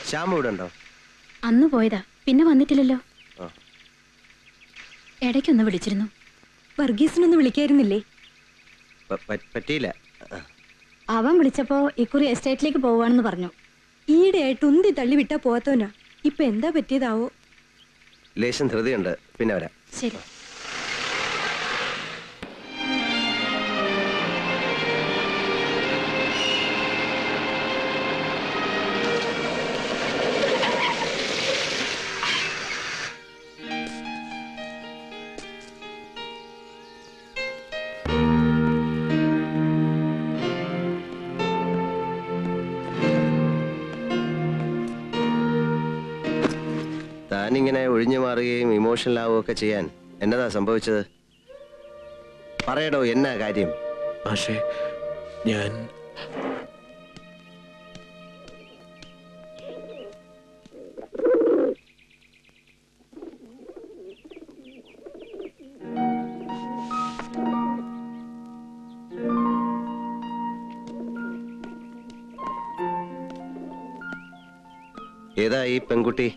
ശ്യാം ഇവിടെ ഉണ്ടോ? അന്ന് പോയതാ, പിന്നെ വന്നിട്ടില്ലല്ലോ. ഇടയ്ക്കൊന്ന് വിളിച്ചിരുന്നു. വർഗീസിനൊന്ന് വിളിക്കായിരുന്നില്ലേ? പറ്റിയില്ല. അവൻ വിളിച്ചപ്പോ ഇക്കുറി എസ്റ്റേറ്റിലേക്ക് പോവാണെന്ന് പറഞ്ഞു. ഈയിടെയായിട്ട് ഉന്തി തള്ളി വിട്ടാ പോവാത്തവനാ. ഇപ്പൊ എന്താ പറ്റിയതാവോ? ലേശം ധൃതിയുണ്ട്, പിന്നെ വരാം. ശരി. താനിങ്ങനെ ഒഴിഞ്ഞു മാറുകയും ഇമോഷണൽ ആവുകയൊക്കെ ചെയ്യാൻ എന്നതാ സംഭവിച്ചത്? പറയടോ, എന്നാ കാര്യം? പക്ഷേ ഞാൻ ഏതാ ഈ പെൺകുട്ടി?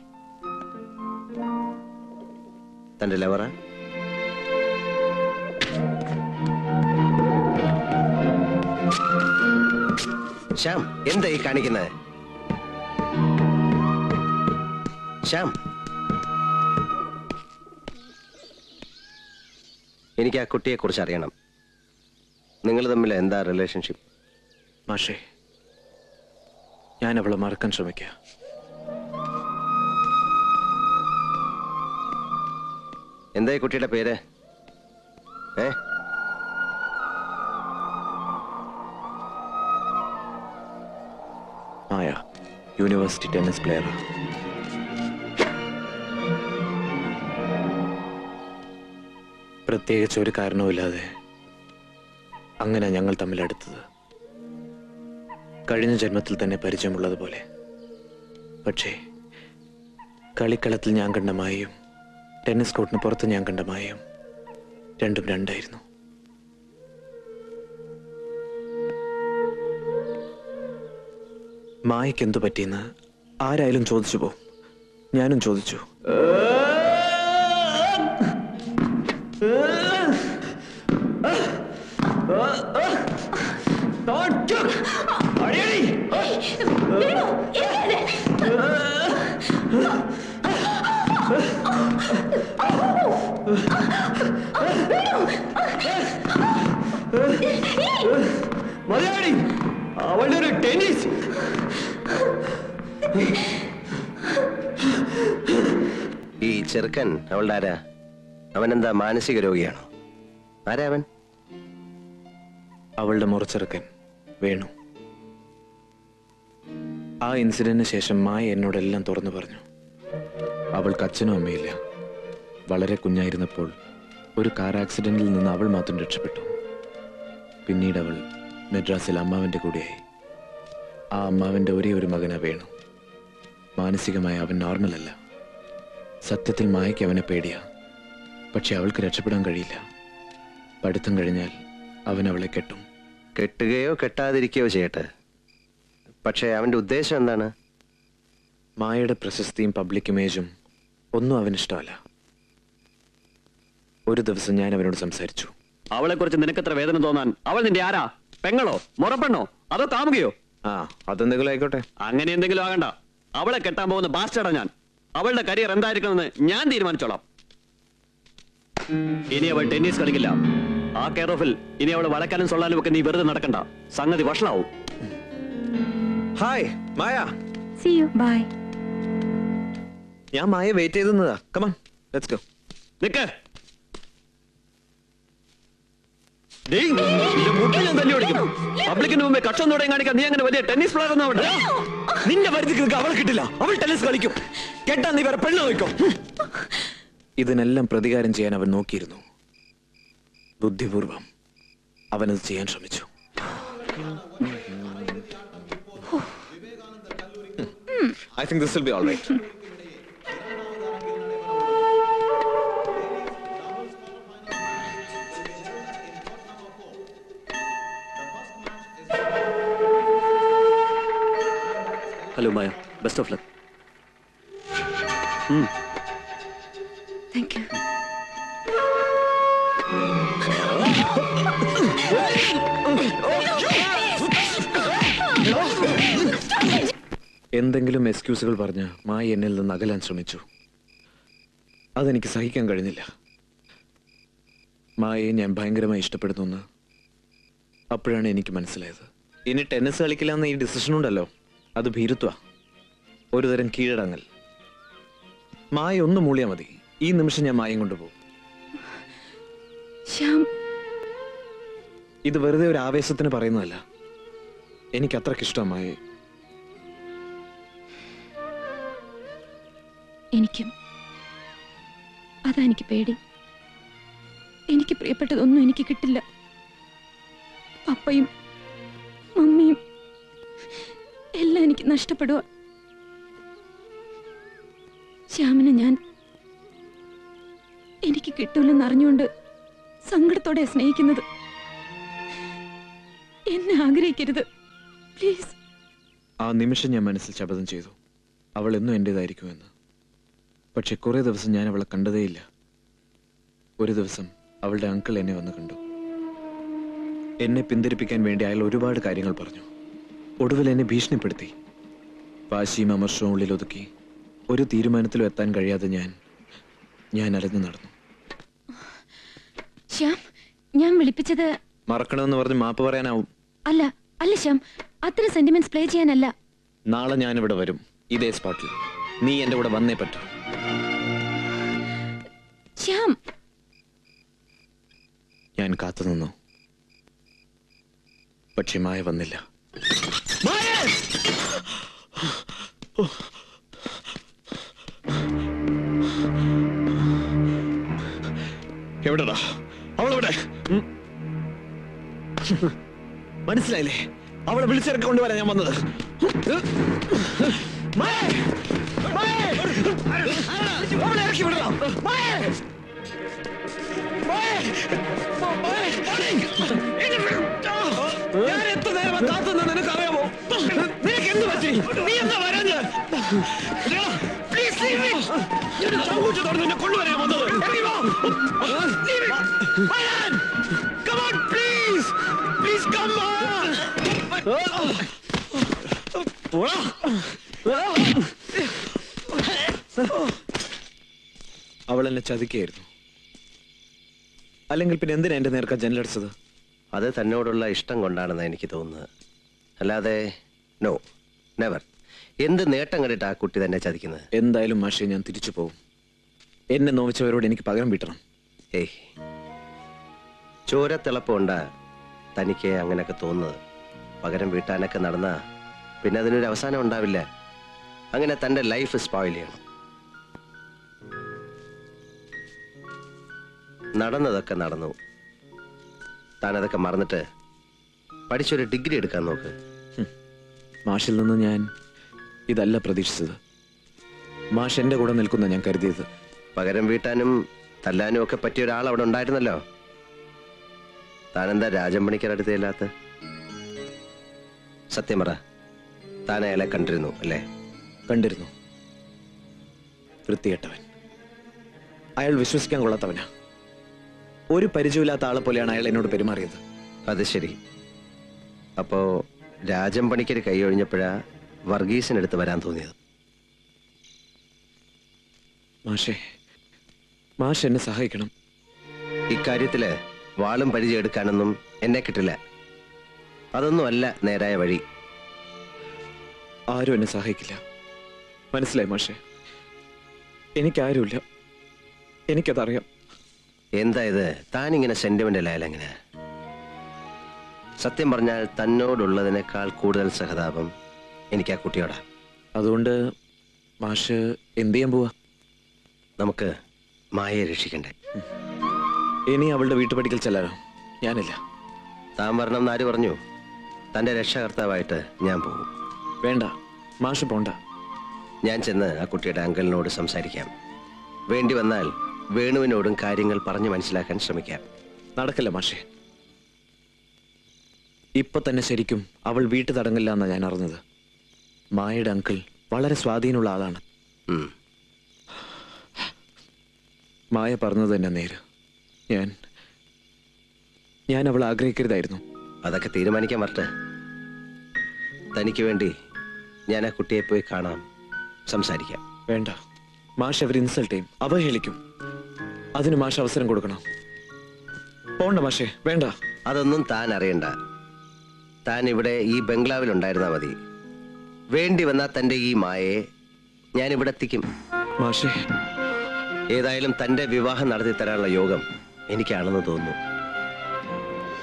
തന്റെ ലവറ? ശ്യാം, എന്താ ഈ കാണിക്കുന്നത്? ശ്യാം, എനിക്ക് ആ കുട്ടിയെ കുറിച്ച് അറിയണം. നിങ്ങൾ തമ്മിൽ എന്താ റിലേഷൻഷിപ്പ്? മാഷേ, ഞാൻ അവളെ മറക്കാൻ ശ്രമിക്കാം. എന്താ ഈ കുട്ടിയുടെ പേര്? മായ, യൂണിവേഴ്സിറ്റി ടെന്നീസ് പ്ലെയർ. പ്രത്യേകിച്ച് ഒരു കാരണവുമില്ലാതെ അങ്ങനെ ഞങ്ങൾ തമ്മിൽ അടുത്തത്. കഴിഞ്ഞ ജന്മത്തിൽ തന്നെ പരിചയമുള്ളതുപോലെ. പക്ഷേ കളിക്കളത്തിൽ ഞാൻ കണ്ട മായയും ടെന്നീസ് കോർട്ടിന് പുറത്ത് ഞാൻ കണ്ട മായയും രണ്ടും രണ്ടായിരുന്നു. മായയ്ക്ക് എന്തു പറ്റിയെന്ന് ആരായാലും ചോദിച്ചു പോവും. ഞാനും ചോദിച്ചു. മലയാളി, അവളുടെ ഒരു ടെന്നീസ്. ഈ ചെറുക്കൻ അവളുടെ ആരാ? അവനെന്താ മാനസിക രോഗിയാണോ? ആരാ അവൻ? അവളുടെ മുറച്ചെറുക്കൻ വേണു. ആ ഇൻസിഡന്റിന് ശേഷം മായ എന്നോടെല്ലാം തുറന്നു പറഞ്ഞു. അവൾക്ക് അച്ഛനും അമ്മയില്ല. വളരെ കുഞ്ഞായിരുന്നപ്പോൾ ഒരു കാർ ആക്സിഡന്റിൽ നിന്ന് അവൾ മാത്രം രക്ഷപ്പെട്ടു. പിന്നീട് അവൾ മദ്രാസിൽ അമ്മാവന്റെ കൂടെയായി. ആ അമ്മാവന്റെ ഒരേ ഒരു മകനാ വേണു. മാനസികമായി അവൻ നോർമൽ അല്ല. സത്യത്തിൽ മായയ്ക്ക് അവനെ പേടിയാ. പക്ഷെ അവൾക്ക് രക്ഷപ്പെടാൻ കഴിയില്ല. പഠിത്തം കഴിഞ്ഞാൽ അവൻ അവളെ കെട്ടും. കെട്ടുകയോ കെട്ടാതിരിക്കുകയോ ചെയ്യട്ടെ, പക്ഷെ അവന്റെ ഉദ്ദേശം എന്താണ്? മായയുടെ പ്രശസ്തിയും പബ്ലിക് ഇമേജും ഒന്നും അവനിഷ്ടമല്ല. ഒരു ദിവസം ഞാൻ അവനോട് സംസാരിച്ചു. അവളെ കുറിച്ച് നിനക്കെത്ര വേദന തോന്നാൻ? അവൾ നിന്റെ ആരാ? പെങ്ങളോ, മുറപ്പെണ്ണോ, അതോ കാമുകയോ? അതെന്തെങ്കിലും ആയിക്കോട്ടെ. അങ്ങനെ എന്തെങ്കിലും ആകണ്ട. അവളെ കെട്ടാൻ പോകുന്ന ബാസ്റ്റേടാ ഞാൻ. അവളുടെ കരിയർ എന്തായിരിക്കണമെന്ന് ഞാൻ തീരുമാനിച്ചോളാം. ഇനി അവൾ ടെന്നീസ് കളിക്കില്ല. ആ കെയർ ഓഫിൽ ഇനി അവൾ വളക്കാനും സൊള്ളാനും ഒക്കെ നീ വെറുതെ നടക്കണ്ട. സംഗതി വഷളാവും. Hi Maya. See you. Bye. ഞാൻ മായ വെയിറ്റ് ചെയ്തതാ. Come on, let's go. നിക്ക്. ഞാൻ തല്ലി ഓടിക്കും. പബ്ലിക്കിന് മുമ്പേ കക്ഷം തുടങ്ങി കാണിക്കാൻ നീ അങ്ങനെ വലിയ ടെന്നീസ് പ്ലെയർ ഒന്നും അവിടെ. നിന്റെ പരിധിക്ക് അവൾ കിട്ടില്ല. അവൾ ടെന്നീസ് കളിക്കും. കേട്ടാ നീ വേറെ പെണ്ണ് നോക്കും. ഇതിനെല്ലാം പ്രതികാരം ചെയ്യാൻ അവൻ നോക്കിയിരുന്നു. ബുദ്ധിപൂർവം അവനത് ചെയ്യാൻ ശ്രമിച്ചു. I think this will be all right. Hello Maya, best of luck. Thank you. എന്തെങ്കിലും എക്സ്ക്യൂസുകൾ പറഞ്ഞ് മായ എന്നിൽ നിന്ന് അകലാൻ ശ്രമിച്ചു. അതെനിക്ക് സഹിക്കാൻ കഴിഞ്ഞില്ല. മായയെ ഞാൻ ഭയങ്കരമായി ഇഷ്ടപ്പെടുന്നു. അപ്പോഴാണ് എനിക്ക് മനസ്സിലായത്, ഇനി ടെന്നീസ് കളിക്കില്ല എന്ന ഈ ഡിസിഷൻ ഉണ്ടല്ലോ, അത് ഭീരുത്വ, ഒരുതരം കീഴടങ്ങൽ. മായ ഒന്ന് മൂളിയാ മതി, ഈ നിമിഷം ഞാൻ മായയും കൊണ്ടുപോകും. ശ്യാം, ഇത് വെറുതെ ഒരു ആവേശത്തിന് പറയുന്നതല്ല. എനിക്ക് അത്രയ്ക്ക് ഇഷ്ടം മായയെ. എനിക്കും അതാ എനിക്ക് പേടി. എനിക്ക് പ്രിയപ്പെട്ടതൊന്നും എനിക്ക് കിട്ടില്ല. പപ്പയും മമ്മിയും എല്ലാം എനിക്ക് നഷ്ടപ്പെടുക. ശ്യാമിനെ ഞാൻ എനിക്ക് കിട്ടൂലെന്ന് അറിഞ്ഞുകൊണ്ട് സങ്കടത്തോടെ സ്നേഹിക്കുന്നത്. എന്നെ ആഗ്രഹിക്കരുത് പ്ലീസ്. ആ നിമിഷം ഞാൻ മനസ്സിൽ ശപഥം ചെയ്തു, അവൾ എന്നും എന്റേതായിരിക്കുമെന്ന്. പക്ഷെ കുറെ ദിവസം ഞാൻ അവളെ കണ്ടതേയില്ല. ഒരു ദിവസം അവളുടെ അങ്കിൾ എന്നെ വന്ന് കണ്ടു. എന്നെ പിന്തിരിപ്പിക്കാൻ വേണ്ടി അയാൾ ഒരുപാട് കാര്യങ്ങൾ പറഞ്ഞു. ഒടുവിൽ എന്നെ ഭീഷണിപ്പെടുത്തി. വാശിയും അമർഷവും ഉള്ളിൽ ഒതുക്കി ഒരു തീരുമാനത്തിലും എത്താൻ കഴിയാതെ ഞാൻ അലഞ്ഞു നടന്നു. ശ്യാം, ഞാൻ വിളിപ്പിച്ചത് മറക്കണമെന്ന് പറഞ്ഞ് മാപ്പ് പറയാനാവും. അല്ല അല്ല ശ്യാം, അത്ര സെന്റിമെന്റ്സ് പ്ലേ ചെയ്യാനല്ല. നാളെ ഞാനിവിടെ വരും, ഇതേ സ്പോട്ടിൽ. നീ എന്റെ കൂടെ വന്നേ പറ്റൂ. ശ്യാം, ഞാൻ കാത്തുനിന്നു. പക്ഷെ മായ വന്നില്ല. എവിടെടാ അവളെവിടെ? മനസ്സിലായില്ലേ? അവളെ വിളിച്ചിറക്കി കൊണ്ടുവരാൻ ഞാൻ വന്നത്. അവളെ ഇറക്കി വിടണം. ഞാൻ എത്ര നേരം കാത്തുനിന്ന് നിനക്കറിയാമോ? നിനക്ക് എന്ത് പറ്റി? നീ എന്താ വരാഞ്ഞ്? തുറന്ന് എന്നെ കൊണ്ടുവരാൻ വന്നത്. അവൾ എന്നെ ചതിക്കായിരുന്നു. അല്ലെങ്കിൽ പിന്നെ എന്തിനാ എന്റെ നേർക്ക ജനലടിച്ചത്? അത് തന്നോടുള്ള ഇഷ്ടം കൊണ്ടാണെന്ന് എനിക്ക് തോന്നുന്നത്. അല്ലാതെ നോ, നെവർ. എന്ത് നേട്ടം കണ്ടിട്ട് ആ കുട്ടി തന്നെ ചതിക്കുന്നത്? എന്തായാലും മാഷെ, ഞാൻ തിരിച്ചു പോകും. എന്നെ നോവിച്ചവരോട് എനിക്ക് പകരം വീട്ടണം. ഏയ്, ചോരത്തിളപ്പുണ്ടാ തനിക്ക് അങ്ങനെയൊക്കെ തോന്നുന്നത്. പകരം വീട്ടാനൊക്കെ നടന്ന പിന്നെ അതിനൊരു അവസാനം ഉണ്ടാവില്ല. അങ്ങനെ തൻ്റെ ലൈഫ് സ്പോയിൽ ചെയ്യണം. നടന്നതൊക്കെ നടന്നു. താനതൊക്കെ മറന്നിട്ട് പഠിച്ചൊരു ഡിഗ്രി എടുക്കാൻ നോക്ക്. മാഷിൽ നിന്ന് ഞാൻ ഇതല്ല പ്രതീക്ഷിച്ചത്. മാഷ് എന്റെ കൂടെ നിൽക്കുന്ന ഞാൻ കരുതിയത്. പകരം വീട്ടാനും തല്ലാനും ഒക്കെ പറ്റിയ ഒരാൾ അവിടെ ഉണ്ടായിരുന്നല്ലോ. താനെന്താ രാജൻ പണിക്കരടുത്തല്ലാത്ത? സത്യം പറ, താൻ അയാളെ കണ്ടിരുന്നു അല്ലേ? കണ്ടിരുന്നു. വൃത്തികെട്ടവൻ. അയാൾ വിശ്വസിക്കാൻ കൊള്ളാത്തവനാ. ഒരു പരിചയമില്ലാത്ത ആളെ പോലെയാണ് അയാൾ എന്നോട് പെരുമാറിയത്. അത് ശരി. അപ്പോ രാജൻ പണിക്കര് കൈയൊഴിഞ്ഞപ്പോഴാ വർഗീസിനടുത്ത് വരാൻ തോന്നിയത്. മാഷ് എന്നെ സഹായിക്കണം. ഇക്കാര്യത്തില് വാളും പരിചയം എടുക്കാനൊന്നും എന്നെ കിട്ടില്ല. അതൊന്നും അല്ല നേരായ വഴി. ആരും എന്നെ സഹായിക്കില്ല. മനസ്സിലായി മാഷെ? എനിക്കാരുമില്ല. എനിക്കതറിയാം. എന്താ ഇത്? താനിങ്ങനെ സെന്റിമെന്റൽ ആയാലെങ്ങനെ? സത്യം പറഞ്ഞാൽ തന്നോടുള്ളതിനേക്കാൾ കൂടുതൽ സഹതാപം എനിക്ക് ആ കുട്ടിയോടാ. അതുകൊണ്ട് മാഷ് എന്ത് ചെയ്യാൻ പോവാ? നമുക്ക് മായയെ രക്ഷിക്കണ്ടേ? ഇനി അവളുടെ വീട്ടുപടിക്കൽ ചെല്ലാനോ? ഞാനില്ല. താൻ വരണം എന്നാര് പറഞ്ഞു? തന്റെ രക്ഷകർത്താവായിട്ട് ഞാൻ പോകും. വേണ്ട, മാഷ് പോണ്ട. ഞാൻ ചെന്ന് ആ കുട്ടിയുടെ അങ്കിളിനോട് സംസാരിക്കാം. വേണ്ടി വന്നാൽ വേണുവിനോടും കാര്യങ്ങൾ പറഞ്ഞു മനസ്സിലാക്കാൻ ശ്രമിക്കാം. നടക്കില്ല മാഷെ. ഇപ്പൊ തന്നെ ശരിക്കും അവൾ വീട്ടു തടങ്ങില്ല എന്നാ ഞാൻ അറിഞ്ഞത്. മായയുടെ അങ്കിൾ വളരെ സ്വാധീനമുള്ള ആളാണ്. മായ പറഞ്ഞത് തന്നെ നേര്. ഞാൻ അവൾ ആഗ്രഹിക്കരുതായിരുന്നു. അതൊക്കെ തീരുമാനിക്കാൻ വരട്ടെ. തനിക്ക് വേണ്ടി ഞാൻ ആ കുട്ടിയെ പോയി കാണാം, സംസാരിക്കാം. വേണ്ട, മാഷ് അവർ ഇൻസൾട്ട് ചെയ്യും, അവഹേളിക്കും. അതിന് മാഷ് അവസരം കൊടുക്കണം. പോണ്ട മാഷേ, വേണ്ട. അതൊന്നും താൻ അറിയണ്ട. താൻ ഇവിടെ ഈ ബംഗ്ലാവിൽ ഉണ്ടായിരുന്നാ മതി. വേണ്ടി വന്നാൽ തന്റെ ഈ മായയെ ഞാൻ ഇവിടെ എത്തിക്കും. മാഷേ, ഏതായാലും തന്റെ വിവാഹം നടത്തി തരാനുള്ള യോഗം എനിക്കാണെന്ന് തോന്നുന്നു.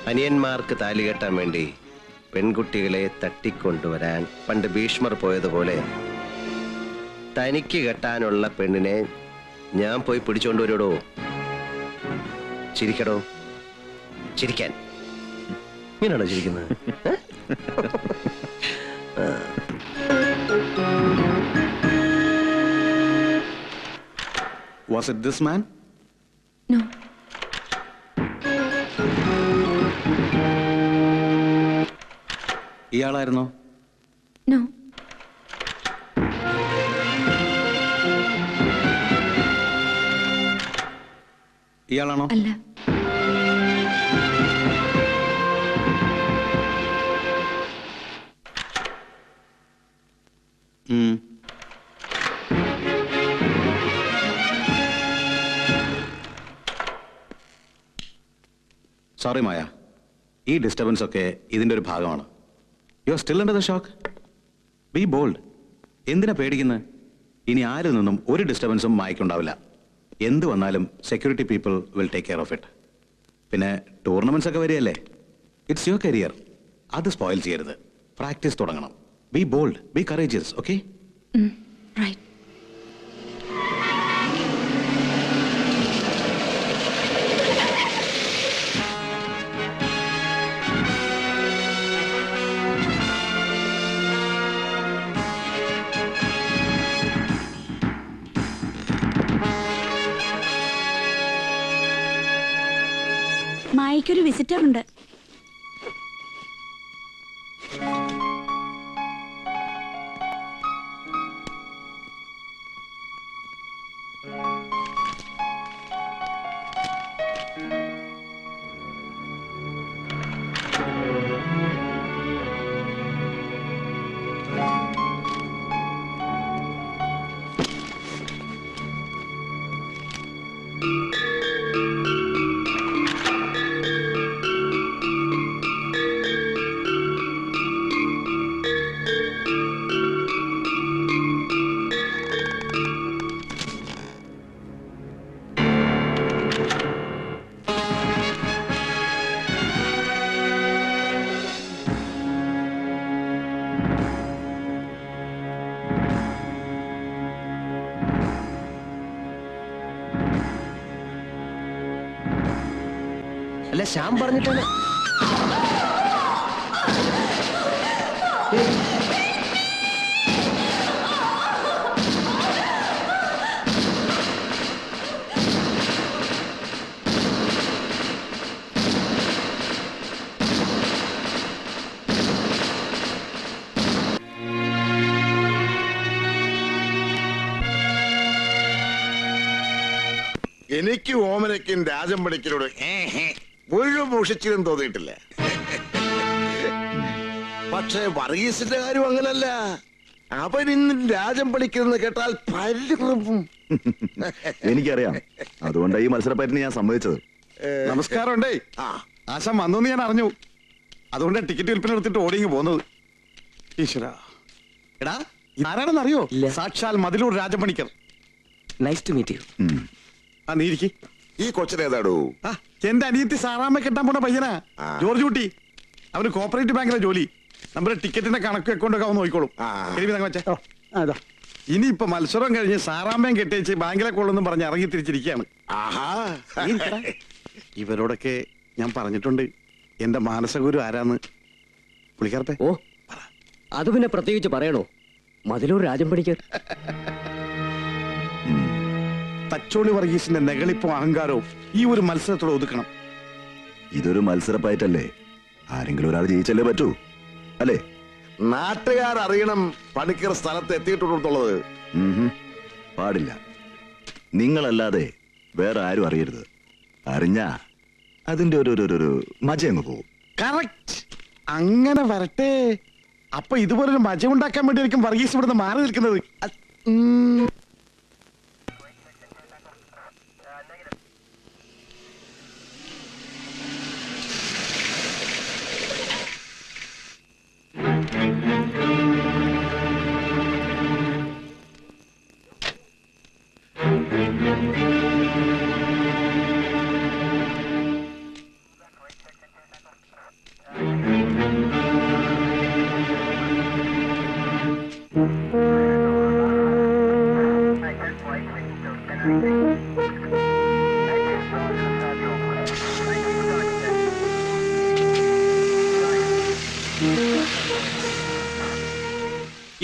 അനിയന്മാർക്ക് താലി കെട്ടാൻ വേണ്ടി പെൺകുട്ടികളെ തട്ടിക്കൊണ്ടുവരാൻ പണ്ട് ഭീഷ്മർ പോയതുപോലെ തനിക്ക് കെട്ടാനുള്ള പെണ്ണിനെ ഞാൻ പോയി പിടിച്ചോണ്ടുവരോടോ. ചിരിക്കടോ, ചിരിക്കാൻ. ഇങ്ങനെയാണോ ചിരിക്കുന്നത്? Was it this man? No. ഇയാളായിരുന്നോ? നോ. ഇയാളാണോ? അല്ല. സോറി മായ, ഈ ഡിസ്റ്റർബൻസ് ഒക്കെ ഇതിന്റെ ഒരു ഭാഗമാണ്. You are still under the shock. Be bold. എന്തിനാ പേടിക്കുന്നത്? ഇനി ആരിൽ നിന്നും ഒരു ഡിസ്റ്റർബൻസും മായ്ക്കുണ്ടാവില്ല. എന്ത് വന്നാലും security people will take care of it. പിന്നെ ടൂർണമെന്റ്സ് ഒക്കെ വരികയല്ലേ, ഇറ്റ്സ് യുവർ കരിയർ. അത് സ്പോയിൽ ചെയ്യരുത്. പ്രാക്ടീസ് തുടങ്ങണം. Be bold, be courageous. Okay? Right. മായയ്ക്കൊരു വിസിറ്റർ ഉണ്ട്. അല്ല, ശ്യാം പറഞ്ഞിട്ടാണ്. എനിക്ക് ഓമനയ്ക്കും രാജം പണിക്കരോട് മുഴുവൻ മോഷിച്ചിലും തോന്നിയിട്ടില്ല. പക്ഷേ വർഗീസിന്റെ കാര്യം അങ്ങനല്ല. അവൻ ഇന്നും രാജം പണിക്കുന്ന കേട്ടാൽ പരിഹൃവും. എനിക്കറിയാം, അതുകൊണ്ടാണ് ഈ മത്സരപ്പയറ്റിന് ഞാൻ സമ്മതിച്ചത്. നമസ്കാരം ഉണ്ടേ. ആശാൻ വന്നു ഞാൻ അറിഞ്ഞു. അതുകൊണ്ട് ടിക്കറ്റ് വിൽപ്പന എടുത്തിട്ട് ഓടിങ്ങി പോകുന്നത്. ഈശ്വര, എടാ ആരാണെന്ന് അറിയോ? സാക്ഷാൽ Mathilur Rajapanicker. Nice to meet you. ആ, നീ ഇരിക്ക്. ഈ കൊച്ചിനേതാടൂ? എന്റെ അനിയത്തി സാറാമ്മ കെട്ടാൻ പോണ പയ്യനാ, ജോർജ് കുട്ടി. അവന് കോപ്പറേറ്റീവ് ബാങ്കിലെ ജോലി. നമ്മുടെ ടിക്കറ്റിന്റെ കണക്ക് അക്കൗണ്ടൊക്കെ അവൻ നോക്കിക്കോളും. ഇനിയിപ്പൊ മത്സരം കഴിഞ്ഞ് സാറാമ്മയും കെട്ടിച്ച് ബാങ്കിലെ കൊള്ളെന്നും പറഞ്ഞ് ഇറങ്ങി തിരിച്ചിരിക്കുകയാണ്. ഇവരോടൊക്കെ ഞാൻ പറഞ്ഞിട്ടുണ്ട് എന്റെ മാനസഗുരു ആരാന്ന്. പുള്ളിക്കാരത്തെ ഓ, അത് പിന്നെ പ്രത്യേകിച്ച് പറയണോ? മതിലൂർ രാജം പണിക്കർ. തച്ചോളി വർഗീസിന്റെ നെകളിപ്പോ അഹങ്കാരവും ഈ ഒരു മത്സരത്തോടെ ഒതുക്കണം. ഇതൊരു മത്സരപ്പയറ്റല്ലേ, ആരെങ്കിലും ഒരാൾ ജയിച്ചല്ലേ പറ്റൂ, അല്ലേ? നാട്ടുകാർ അറിയണം പണിക്കർ സ്ഥലത്ത് എത്തിയിട്ടുള്ളത്. പാടില്ല. നിങ്ങളല്ലാതെ വേറെ ആരും അറിയരുത്. അറിഞ്ഞാ അതിന്റെ ഒരു മജ അങ്ങ് പോകും. കറക്റ്റ്. അങ്ങനെ വരട്ടെ. അപ്പൊ ഇതുപോലൊരു മജ ഉണ്ടാക്കാൻ വേണ്ടിയായിരിക്കും വർഗീസ് ഇവിടുന്ന് മാറി നിൽക്കുന്നത്.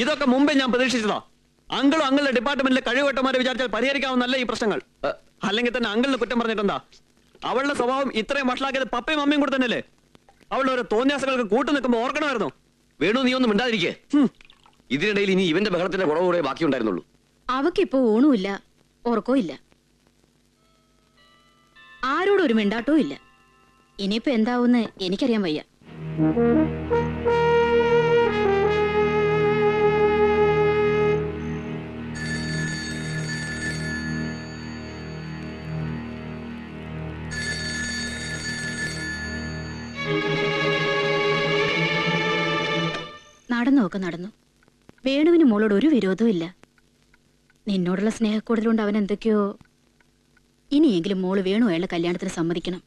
ഇതൊക്കെ മുമ്പേ ഞാൻ പ്രതീക്ഷിച്ചതാ. അങ്കിളും അങ്കിളുടെ ഡിപ്പാർട്ട്മെന്റിലെ കഴിവുകെട്ടമാരെ വിചാരിച്ചാൽ പരിഹരിക്കാവുന്നല്ല ഈ പ്രശ്നങ്ങൾ. അല്ലെങ്കിൽ തന്നെ അങ്കിളിന് കുറ്റം പറഞ്ഞിട്ടെന്താ? അവളുടെ സ്വഭാവം ഇത്രയും വഷളാക്കിയത് പപ്പയും അമ്മയും കൂടെ തന്നെയല്ലേ? അവളുടെ ഓരോ തോന്നിയാസങ്ങൾക്ക് കൂട്ടു നിൽക്കുമ്പോൾ ഓർക്കണമായിരുന്നു. വേണു, നീ ഒന്നും മിണ്ടാതിരിക്കേ. ഇതിനിടയിൽ ഇനി ഇവന്റെ ബഹളത്തിന്റെ കുറവ് കൂടെ ബാക്കിയുണ്ടായിരുന്നുള്ളൂ. അവക്കിപ്പോ ഊണുമില്ല, ഉറക്കവും ഇല്ല, ആരോടും ഒരു മിണ്ടാട്ടവും ഇല്ല. ഇനിയിപ്പോ എന്താവൂന്ന് എനിക്കറിയാൻ വയ്യ. നടന്നു. വേണുവിന് മോളോട് ഒരു വിരോധവും ഇല്ല. നിന്നോടുള്ള സ്നേഹക്കൂടുതലുകൊണ്ട് അവൻ എന്തൊക്കെയോ. ഇനിയെങ്കിലും മോള് വേണു അയാളുടെ കല്യാണത്തിന് സമ്മതിക്കണം.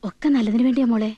ഒക്കെ നല്ലതിന് വേണ്ടിയാ മോളെ.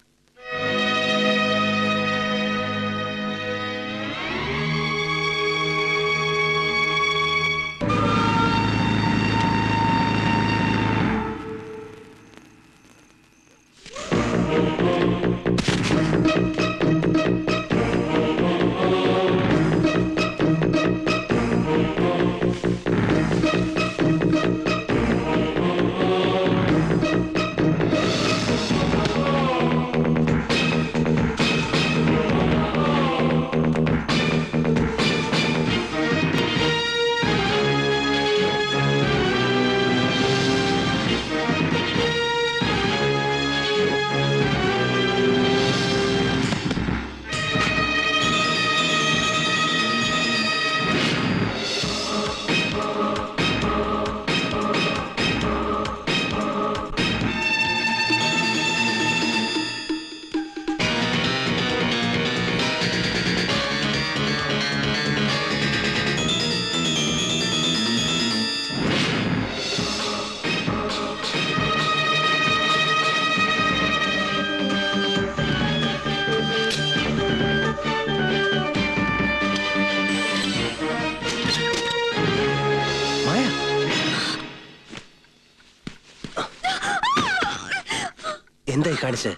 എന്തായി കാണിച്ച്?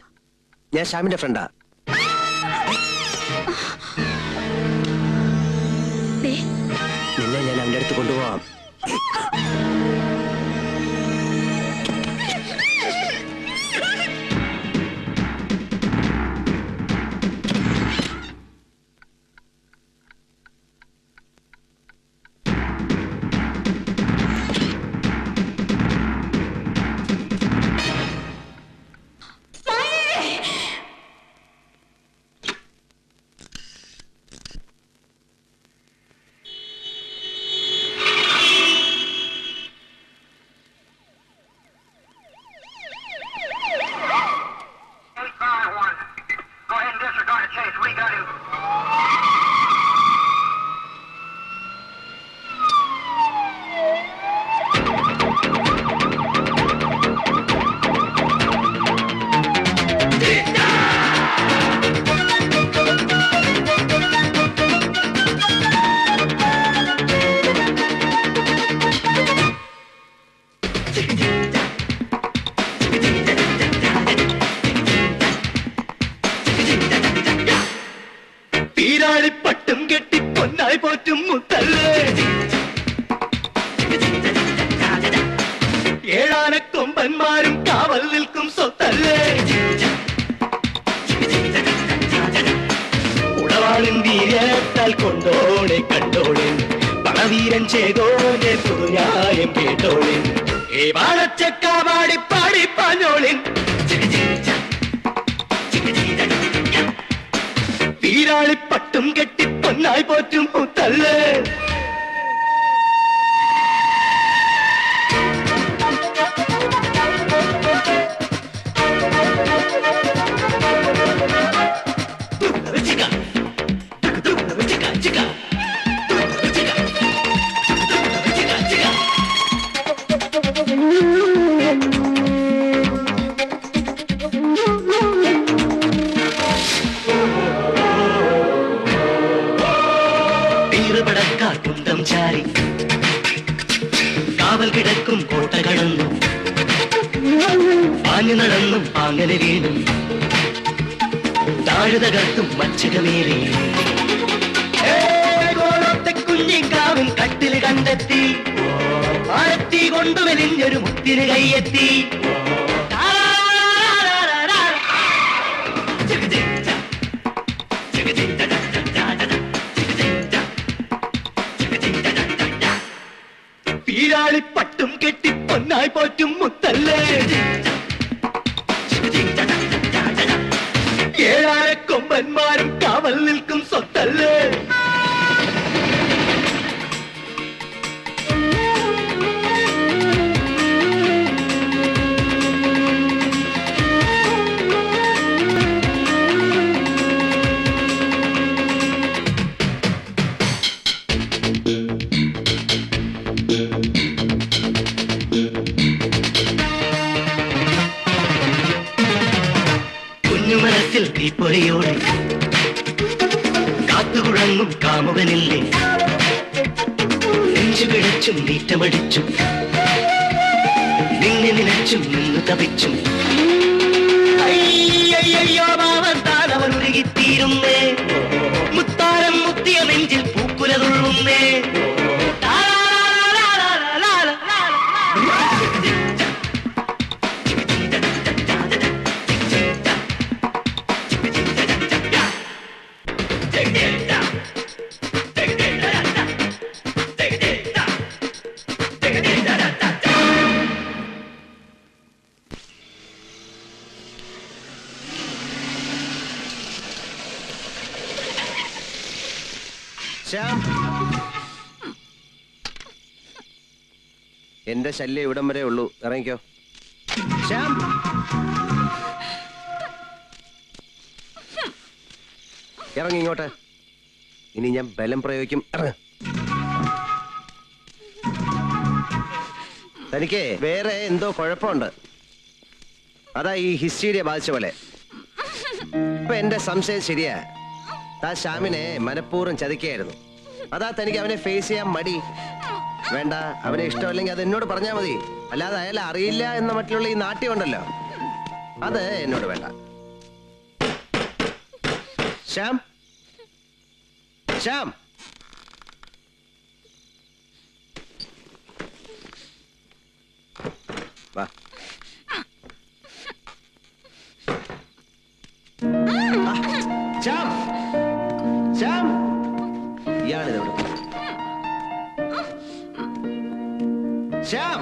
ഞാൻ ശ്യാമിന്റെ ഫ്രണ്ടാ. നിന്നെ ഞാൻ അവന്റെ അടുത്ത് കൊണ്ടുപോവാം. പട്ടും കെട്ടി പൊന്നായി പോറ്റും മുത്തല്ലേ, ഏഴാനക്കൊമ്പന്മാരും കാവൽ നിൽക്കും സ്വത്തല്ലേ, ഉടവാളിൻ വീര്യത്താൽ കൊണ്ടോളെ കണ്ടോളെ, പണവീരൻ ചെയ്തോടെ പുതുന്യായം കേട്ടോളെ, വാഴച്ചക്കാവാടി പാടി പാഞ്ഞോളിൻ വീരാളിപ്പട്ടും കെട്ടി പൊന്നായി പോറ്റും മുത്തല്ലേ കുന്തം ചാരി കാവൽ കിടക്കും കോട്ട കടന്നു പാഞ്ഞു നടന്നും പാങ്ങനെ വീണും താഴെ തകർത്തും മച്ചകമേറി കുഞ്ഞിക്കാവും കട്ടില് കണ്ടെത്തി ആരത്തി കൊണ്ടു മെലിഞ്ഞൊരു മുത്തിന് കൈയെത്തി വീരാളിപ്പട്ടും കെട്ടി പൊന്നായി പോറ്റും മുത്തല്ലേ ഏഴാര കൊമ്പന്മാരും കാവൽ നിൽക്കും സ്വത്തല്ലേ കുഞ്ഞുമനത്തിൽ തീപ്പൊരിയോടെ കാത്തുകുഴങ്ങും കാമുകനില്ലേ നെഞ്ചു പിഴച്ചും നീറ്റമടിച്ചും നിന്നെ നിലച്ചും നിന്ന് തപിച്ചും അയ്യോ ഭാവം താനവൻ ഉരുകിത്തീരുന്നേ മുത്താരം മുത്തിയ നെഞ്ചിൽ പൂക്കുലതുള്ളുന്നേ ശ്യാം, എന്റെ ശല്യം ഇവിടം വരെ ഉള്ളൂ, ഇറങ്ങിക്കോ. ശ്യാം, ഇറങ്ങി ഇങ്ങോട്ട്. ഇനി ഞാൻ ബലം പ്രയോഗിക്കും. ഇറങ്ങ. തനിക്ക് വേറെ എന്തോ കുഴപ്പമുണ്ട്. അതാ ഈ ഹിസ്റ്റീരിയ ബാധിച്ച പോലെ. ഇപ്പൊ എന്റെ സംശയം ശരിയാ. ആ ശ്യാമിനെ മനഃപൂർവ്വം ചതിക്കായിരുന്നു. അതാ തനിക്ക് അവനെ ഫേസ് ചെയ്യാൻ മടി. വേണ്ട, അവനെ ഇഷ്ടമല്ലെങ്കിൽ അത് എന്നോട് പറഞ്ഞാൽ മതി. അല്ലാതെ അയാൾ അറിയില്ല എന്ന മറ്റുള്ള ഈ നാട്യം ഉണ്ടല്ലോ, അത് എന്നോട് വേണ്ട. ശ്യാം, ശ്യാം, വാ. ശ്യാം, ശ്യാം, ഇയാളിതെവിടെ? ശ്യാം,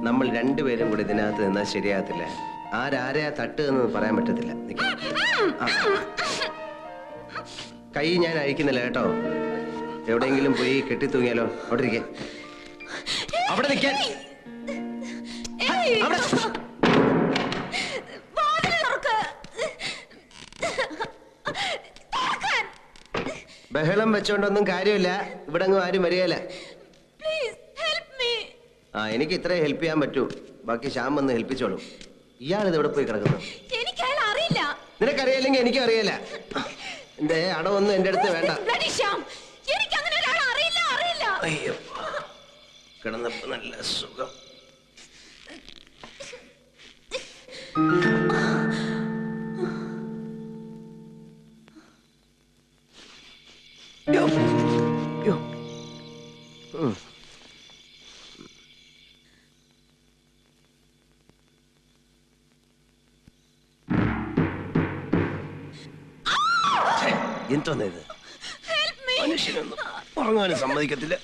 നമ്മൾ രണ്ടുപേരും കൂടി ഇതിനകത്ത് നിന്നാൽ ശരിയാകത്തില്ല. ആരാരെയാ തട്ട് എന്ന് പറയാൻ പറ്റത്തില്ല. കൈ ഞാൻ അഴിക്കുന്നില്ല കേട്ടോ. എവിടെയെങ്കിലും പോയി കെട്ടിത്തൂങ്ങിയാലോ? അവിടെ ഇരിക്കേ, അവിടെ നിൽക്കാൻ. ബഹളം വെച്ചോണ്ടൊന്നും കാര്യമില്ല. ഇവിടെ അങ്ങ് ആരും വരികയില്ല. ആ, എനിക്ക് ഇത്രേ ഹെൽപ്പ് ചെയ്യാൻ പറ്റൂ. ബാക്കി ശ്യാം വന്ന് ഹെൽപ്പിച്ചോളൂ. ഇയാളിത് എവിടെ പോയി കിടക്കുന്നു? നിനക്കറിയില്ലെങ്കിൽ എനിക്കും അറിയില്ല. എന്റെ അടവൊന്നും എന്റെ അടുത്ത് വേണ്ട. അയ്യോ, കിടന്നപ്പോ നല്ല സുഖം. എന്തോന്ന് ഇത്? മനുഷ്യനൊന്നും ഉറങ്ങാനും സമ്മതിക്കത്തില്ല.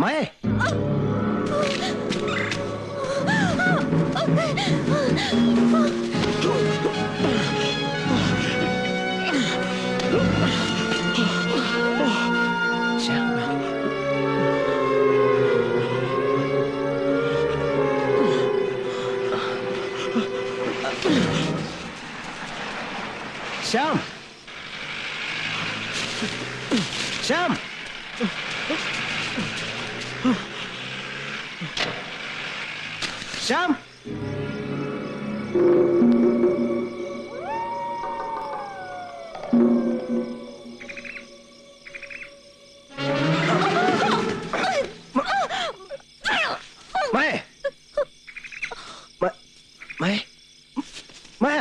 മായേ ശ്യാം ശ്യാം ശ്യാം മായ മായ മായ